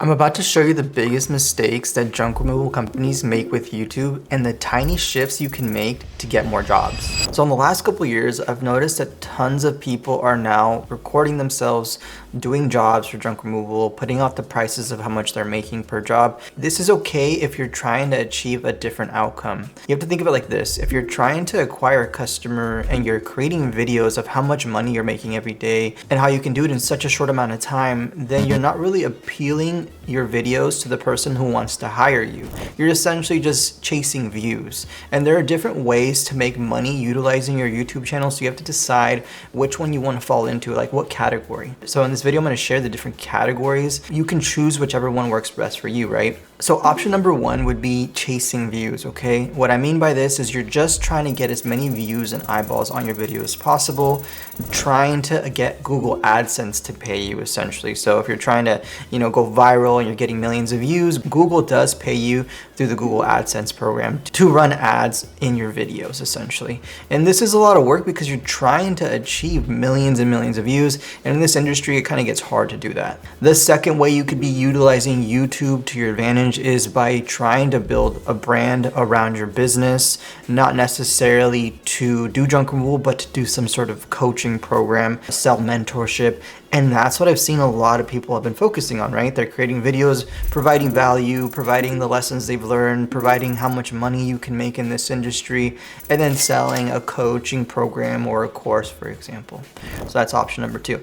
I'm about to show you the biggest mistakes that junk removal companies make with YouTube and the tiny shifts you can make to get more jobs. So in the last couple years, I've noticed that tons of people are now recording themselves doing jobs for junk removal, putting out the prices of how much they're making per job. This is okay if you're trying to achieve a different outcome. You have to think of it like this. If you're trying to acquire a customer and you're creating videos of how much money you're making every day and how you can do it in such a short amount of time, then you're not really appealing your videos to the person who wants to hire you. You're essentially just chasing views. And there are different ways to make money utilizing your YouTube channel, so you have to decide which one you want to fall into, like what category. So in this video, I'm going to share the different categories. You can choose whichever one works best for you, right? So option number one would be chasing views, okay? What I mean by this is you're just trying to get as many views and eyeballs on your video as possible, trying to get Google AdSense to pay you essentially. So if you're trying to, go viral and you're getting millions of views, Google does pay you through the Google AdSense program to run ads in your videos essentially. And this is a lot of work because you're trying to achieve millions and millions of views. And in this industry, it kind of gets hard to do that. The second way you could be utilizing YouTube to your advantage is by trying to build a brand around your business, not necessarily to do junk removal, but to do some sort of coaching program, sell mentorship. And that's what I've seen a lot of people have been focusing on, right? They're creating videos, providing value, providing the lessons they've learned, providing how much money you can make in this industry, and then selling a coaching program or a course, for example. So that's option number two.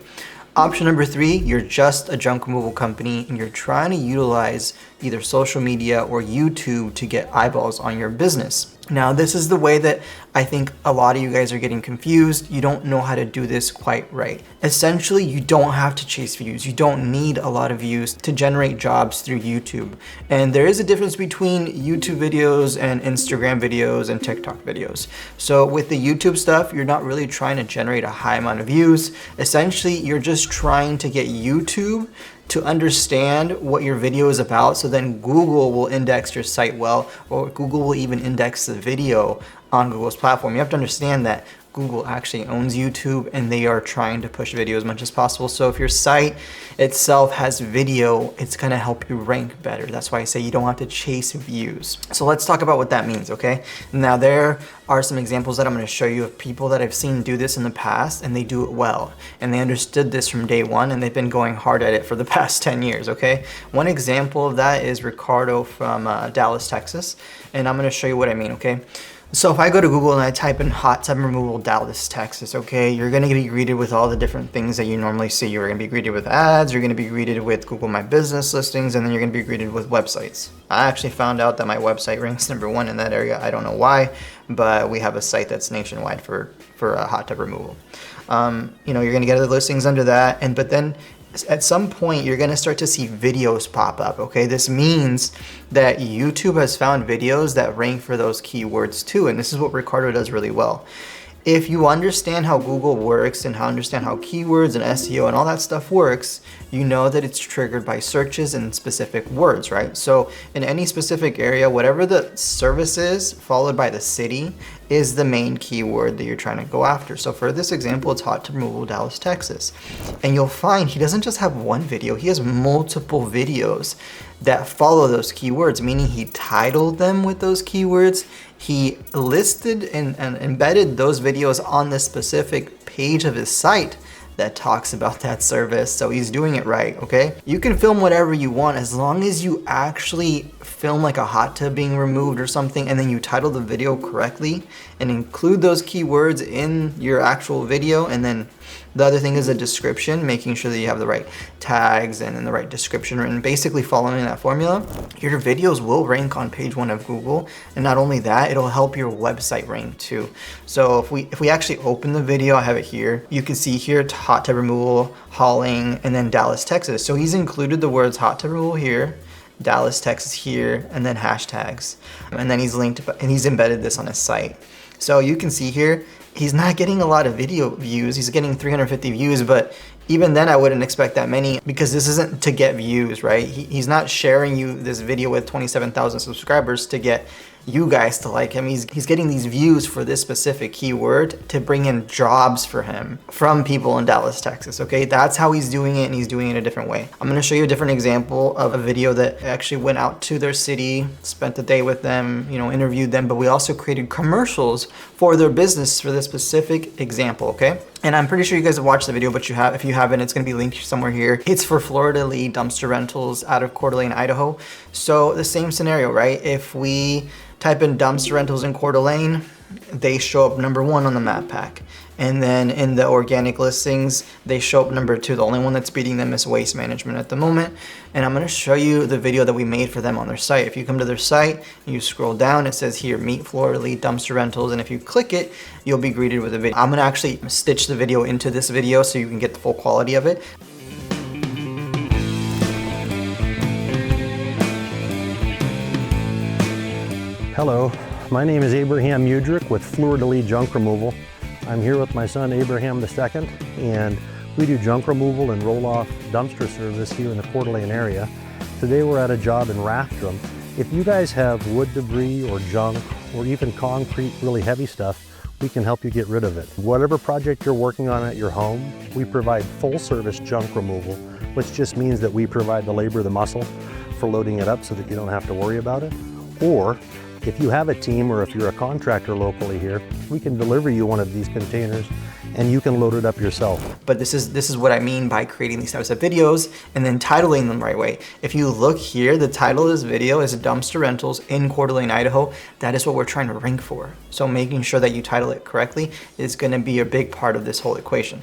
Option number three, you're just a junk removal company and you're trying to utilize either social media or YouTube to get eyeballs on your business. Now, this is the way that I think a lot of you guys are getting confused. You don't know how to do this quite right. Essentially, you don't have to chase views. You don't need a lot of views to generate jobs through YouTube. And there is a difference between YouTube videos and Instagram videos and TikTok videos. So with the YouTube stuff, you're not really trying to generate a high amount of views. Essentially, you're just trying to get YouTube to understand what your video is about, so then Google will index your site well, or Google will even index the video on Google's platform. You have to understand that Google actually owns YouTube and they are trying to push video as much as possible. So if your site itself has video, it's gonna help you rank better. That's why I say you don't have to chase views. So let's talk about what that means, okay? Now there are some examples that I'm gonna show you of people that I've seen do this in the past and they do it well. And they understood this from day one and they've been going hard at it for the past 10 years, okay? One example of that is Ricardo from Dallas, Texas. And I'm gonna show you what I mean, okay? So if I go to Google and I type in hot tub removal Dallas, Texas, okay, you're gonna be greeted with all the different things that you normally see. You're gonna be greeted with ads, you're gonna be greeted with Google My Business listings, and then you're gonna be greeted with websites. I actually found out that my website ranks number one in that area. I don't know why, but we have a site that's nationwide for hot tub removal. You're gonna get other listings under that, but then at some point, you're gonna start to see videos pop up, okay? This means that YouTube has found videos that rank for those keywords too, and this is what Ricardo does really well. If you understand how Google works and understand how keywords and SEO and all that stuff works, you know that it's triggered by searches and specific words, right? So in any specific area, whatever the service is, followed by the city, is the main keyword that you're trying to go after. So for this example, it's hot tub removal Dallas, Texas. And you'll find he doesn't just have one video, he has multiple videos that follow those keywords, meaning he titled them with those keywords. He listed and embedded those videos on the specific page of his site that talks about that service. So he's doing it right, okay? You can film whatever you want as long as you actually film like a hot tub being removed or something, and then you title the video correctly and include those keywords in your actual video. And then the other thing is a description, making sure that you have the right tags and then the right description written, basically following that formula. Your videos will rank on page one of Google. And not only that, it'll help your website rank too. So if we actually open the video, I have it here. You can see here, hot tub removal, hauling, and then Dallas, Texas. So he's included the words hot tub removal here, Dallas, Texas here, and then hashtags. And then he's linked and he's embedded this on his site. So you can see here, he's not getting a lot of video views. He's getting 350 views, but even then I wouldn't expect that many because this isn't to get views, right? He's not sharing you this video with 27,000 subscribers to get, you guys to like him. He's getting these views for this specific keyword to bring in jobs for him from people in Dallas, Texas, okay? That's how he's doing it, and he's doing it a different way. I'm gonna show you a different example of a video that actually went out to their city, spent the day with them, you know, interviewed them, but we also created commercials for their business for this specific example, okay? And I'm pretty sure you guys have watched the video, but if you haven't, it's gonna be linked somewhere here. It's for Florida Lee Dumpster Rentals out of Coeur d'Alene, Idaho. So the same scenario, right? If we type in dumpster rentals in Coeur d'Alene, they show up number 1 on the map pack. And then in the organic listings, they show up number 2. The only one that's beating them is Waste Management at the moment. And I'm gonna show you the video that we made for them on their site. If you come to their site, you scroll down, it says here, Meet Florida Lee Dumpster Rentals. And if you click it, you'll be greeted with a video. I'm gonna actually stitch the video into this video so you can get the full quality of it. Hello, my name is Abraham Udrick with Florida Lee Junk Removal. I'm here with my son Abraham II, and we do junk removal and roll-off dumpster service here in the Coeur d'Alene area. Today we're at a job in Rathdrum. If you guys have wood debris or junk or even concrete, really heavy stuff, we can help you get rid of it. Whatever project you're working on at your home, we provide full-service junk removal, which just means that we provide the labor, the muscle for loading it up so that you don't have to worry about it. Or if you have a team or if you're a contractor locally here, we can deliver you one of these containers and you can load it up yourself. But this is what I mean by creating these types of videos and then titling them the right way. If you look here, the title of this video is Dumpster Rentals in Coeur d'Alene, Idaho. That is what we're trying to rank for. So making sure that you title it correctly is gonna be a big part of this whole equation.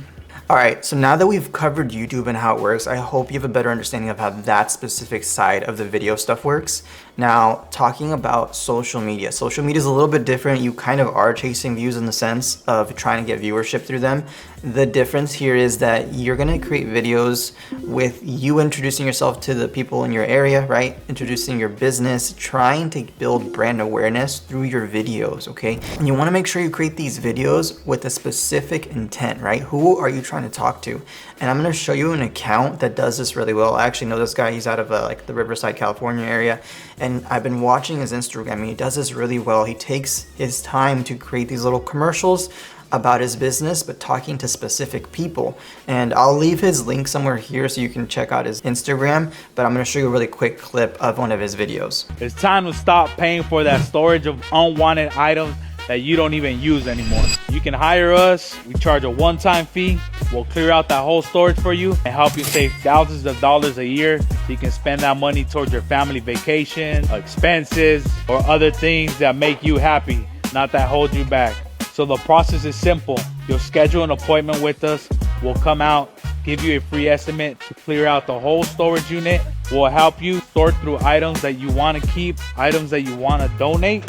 All right, so now that we've covered YouTube and how it works, I hope you have a better understanding of how that specific side of the video stuff works. Now, talking about social media. Social media is a little bit different. You kind of are chasing views in the sense of trying to get viewership through them. The difference here is that you're gonna create videos with you introducing yourself to the people in your area, right? Introducing your business, trying to build brand awareness through your videos, okay? And you wanna make sure you create these videos with a specific intent, right? Who are you trying to talk to? And I'm gonna show you an account that does this really well. I actually know this guy. He's out of like the Riverside, California area. And I've been watching his Instagram, and he does this really well. He takes his time to create these little commercials about his business, but talking to specific people. And I'll leave his link somewhere here so you can check out his Instagram, but I'm gonna show you a really quick clip of one of his videos. It's time to stop paying for that storage of unwanted items that you don't even use anymore. You can hire us. We charge a one-time fee. We'll clear out that whole storage for you and help you save thousands of dollars a year so you can spend that money towards your family vacation, expenses, or other things that make you happy, not that hold you back. So the process is simple. You'll schedule an appointment with us. We'll come out, give you a free estimate to clear out the whole storage unit. We'll help you sort through items that you want to keep, items that you want to donate,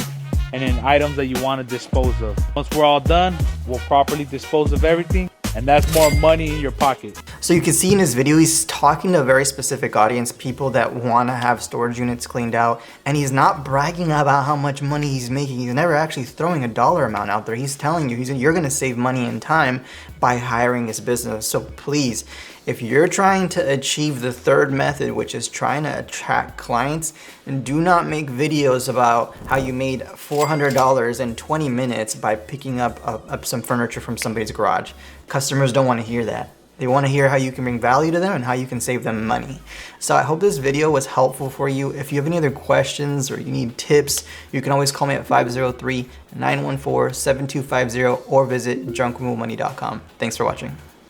and then items that you want to dispose of. Once we're all done, we'll properly dispose of everything, and that's more money in your pocket. So you can see in his video, he's talking to a very specific audience, people that want to have storage units cleaned out, and he's not bragging about how much money he's making. He's never actually throwing a dollar amount out there. He's telling you you're going to save money and time by hiring his business. So please, if you're trying to achieve the third method, which is trying to attract clients, do not make videos about how you made $400 in 20 minutes by picking up some furniture from somebody's garage. Customers don't want to hear that. They want to hear how you can bring value to them and how you can save them money. So I hope this video was helpful for you. If you have any other questions or you need tips, you can always call me at 503-914-7250 or visit junkremovalmoney.com. Thanks for watching.